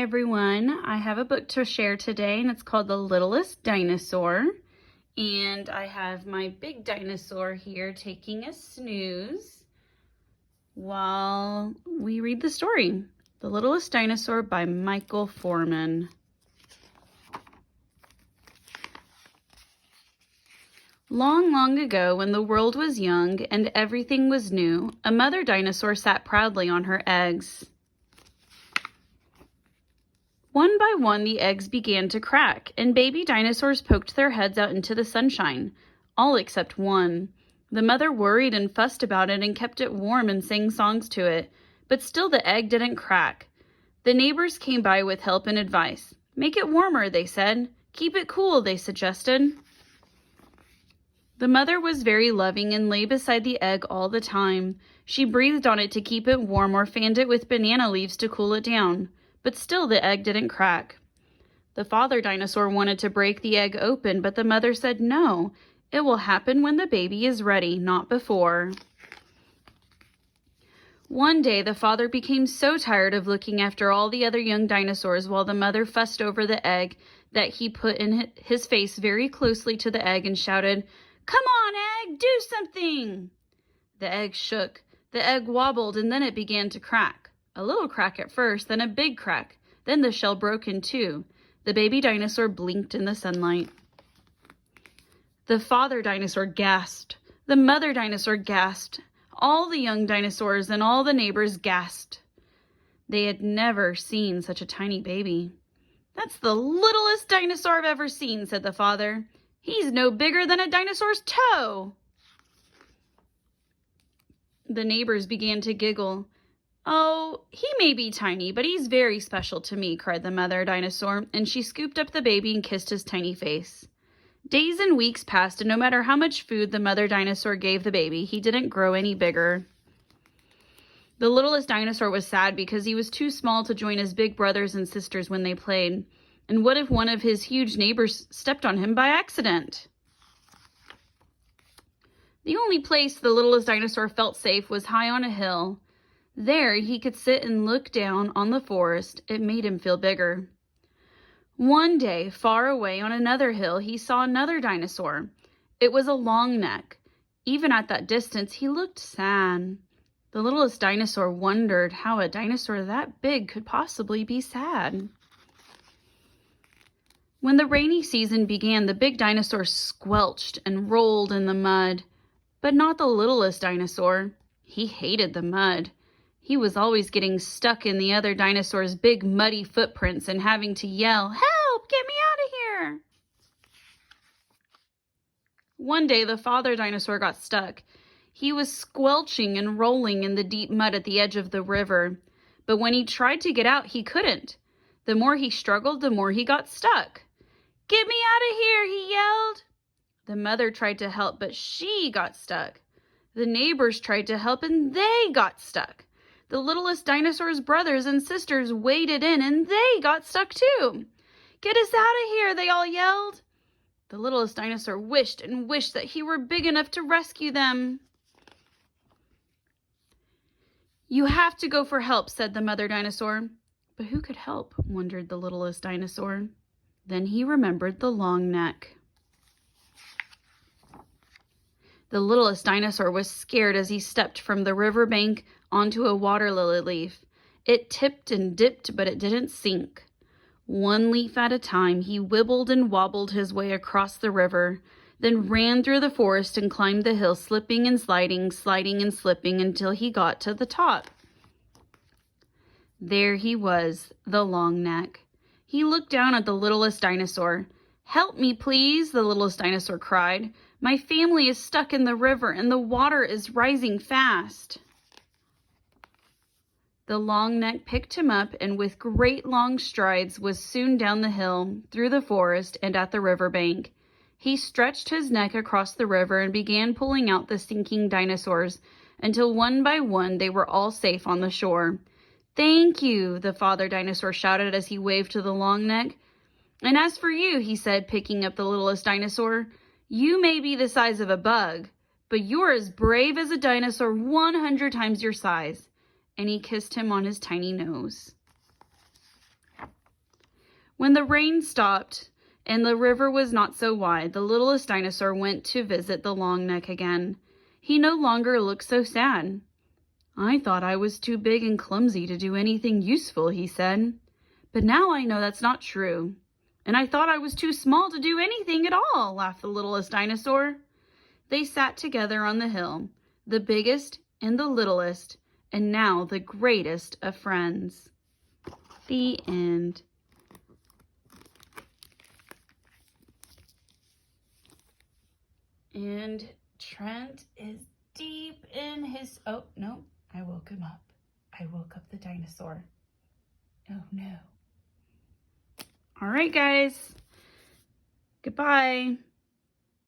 Hi everyone, I have a book to share today and it's called The Littlest Dinosaur. And I have my big dinosaur here taking a snooze while we read the story. The Littlest Dinosaur by Michael Foreman. Long, long ago, when the world was young and everything was new, a mother dinosaur sat proudly on her eggs. One by one, the eggs began to crack, and baby dinosaurs poked their heads out into the sunshine, all except one. The mother worried and fussed about it and kept it warm and sang songs to it, but still the egg didn't crack. The neighbors came by with help and advice. "Make it warmer," they said. "Keep it cool," they suggested. The mother was very loving and lay beside the egg all the time. She breathed on it to keep it warm or fanned it with banana leaves to cool it down. But still the egg didn't crack. The father dinosaur wanted to break the egg open, but the mother said no. It will happen when the baby is ready, not before. One day, the father became so tired of looking after all the other young dinosaurs while the mother fussed over the egg that he put in his face very closely to the egg and shouted, "Come on, egg, do something!" The egg shook, the egg wobbled, and then it began to crack. A little crack at first, then a big crack. Then the shell broke in two. The baby dinosaur blinked in the sunlight. The father dinosaur gasped. The mother dinosaur gasped. All the young dinosaurs and all the neighbors gasped. They had never seen such a tiny baby. "That's the littlest dinosaur I've ever seen," said the father. "He's no bigger than a dinosaur's toe." The neighbors began to giggle. "Oh, he may be tiny, but he's very special to me," cried the mother dinosaur, and she scooped up the baby and kissed his tiny face. Days and weeks passed, and no matter how much food the mother dinosaur gave the baby, he didn't grow any bigger. The littlest dinosaur was sad because he was too small to join his big brothers and sisters when they played. And what if one of his huge neighbors stepped on him by accident? The only place the littlest dinosaur felt safe was high on a hill. There, he could sit and look down on the forest. It made him feel bigger. One day, far away on another hill, he saw another dinosaur. It was a long neck. Even at that distance, he looked sad. The littlest dinosaur wondered how a dinosaur that big could possibly be sad. When the rainy season began, the big dinosaur squelched and rolled in the mud. But not the littlest dinosaur. He hated the mud. He was always getting stuck in the other dinosaur's big muddy footprints and having to yell, "Help! Get me out of here!" One day, the father dinosaur got stuck. He was squelching and rolling in the deep mud at the edge of the river. But when he tried to get out, he couldn't. The more he struggled, the more he got stuck. "Get me out of here!" he yelled. The mother tried to help, but she got stuck. The neighbors tried to help, and they got stuck. The littlest dinosaur's brothers and sisters waded in, and they got stuck too. "Get us out of here!" they all yelled. The littlest dinosaur wished and wished that he were big enough to rescue them. "You have to go for help," said the mother dinosaur. But who could help, wondered the littlest dinosaur. Then he remembered the long neck. The littlest dinosaur was scared as he stepped from the riverbank onto a water lily leaf. It tipped and dipped, but it didn't sink. One leaf at a time, he wibbled and wobbled his way across the river, then ran through the forest and climbed the hill, slipping and sliding, sliding and slipping until he got to the top. There he was, the long neck. He looked down at the littlest dinosaur. "Help me, please," the littlest dinosaur cried. "My family is stuck in the river and the water is rising fast." The long neck picked him up and with great long strides was soon down the hill, through the forest, and at the riverbank. He stretched his neck across the river and began pulling out the sinking dinosaurs until one by one they were all safe on the shore. "Thank you," the father dinosaur shouted as he waved to the long neck. "And as for you," he said, picking up the littlest dinosaur, "you may be the size of a bug, but you're as brave as a dinosaur 100 times your size." And he kissed him on his tiny nose. When the rain stopped and the river was not so wide, the littlest dinosaur went to visit the long neck again. He no longer looked so sad. "I thought I was too big and clumsy to do anything useful," he said. "But now I know that's not true. And I thought I was too small to do anything at all," laughed the littlest dinosaur. They sat together on the hill, the biggest and the littlest, and now the greatest of friends. The end. And Trent is deep in his... Oh, no, I woke him up. I woke up the dinosaur. Oh, no. All right, guys. Goodbye.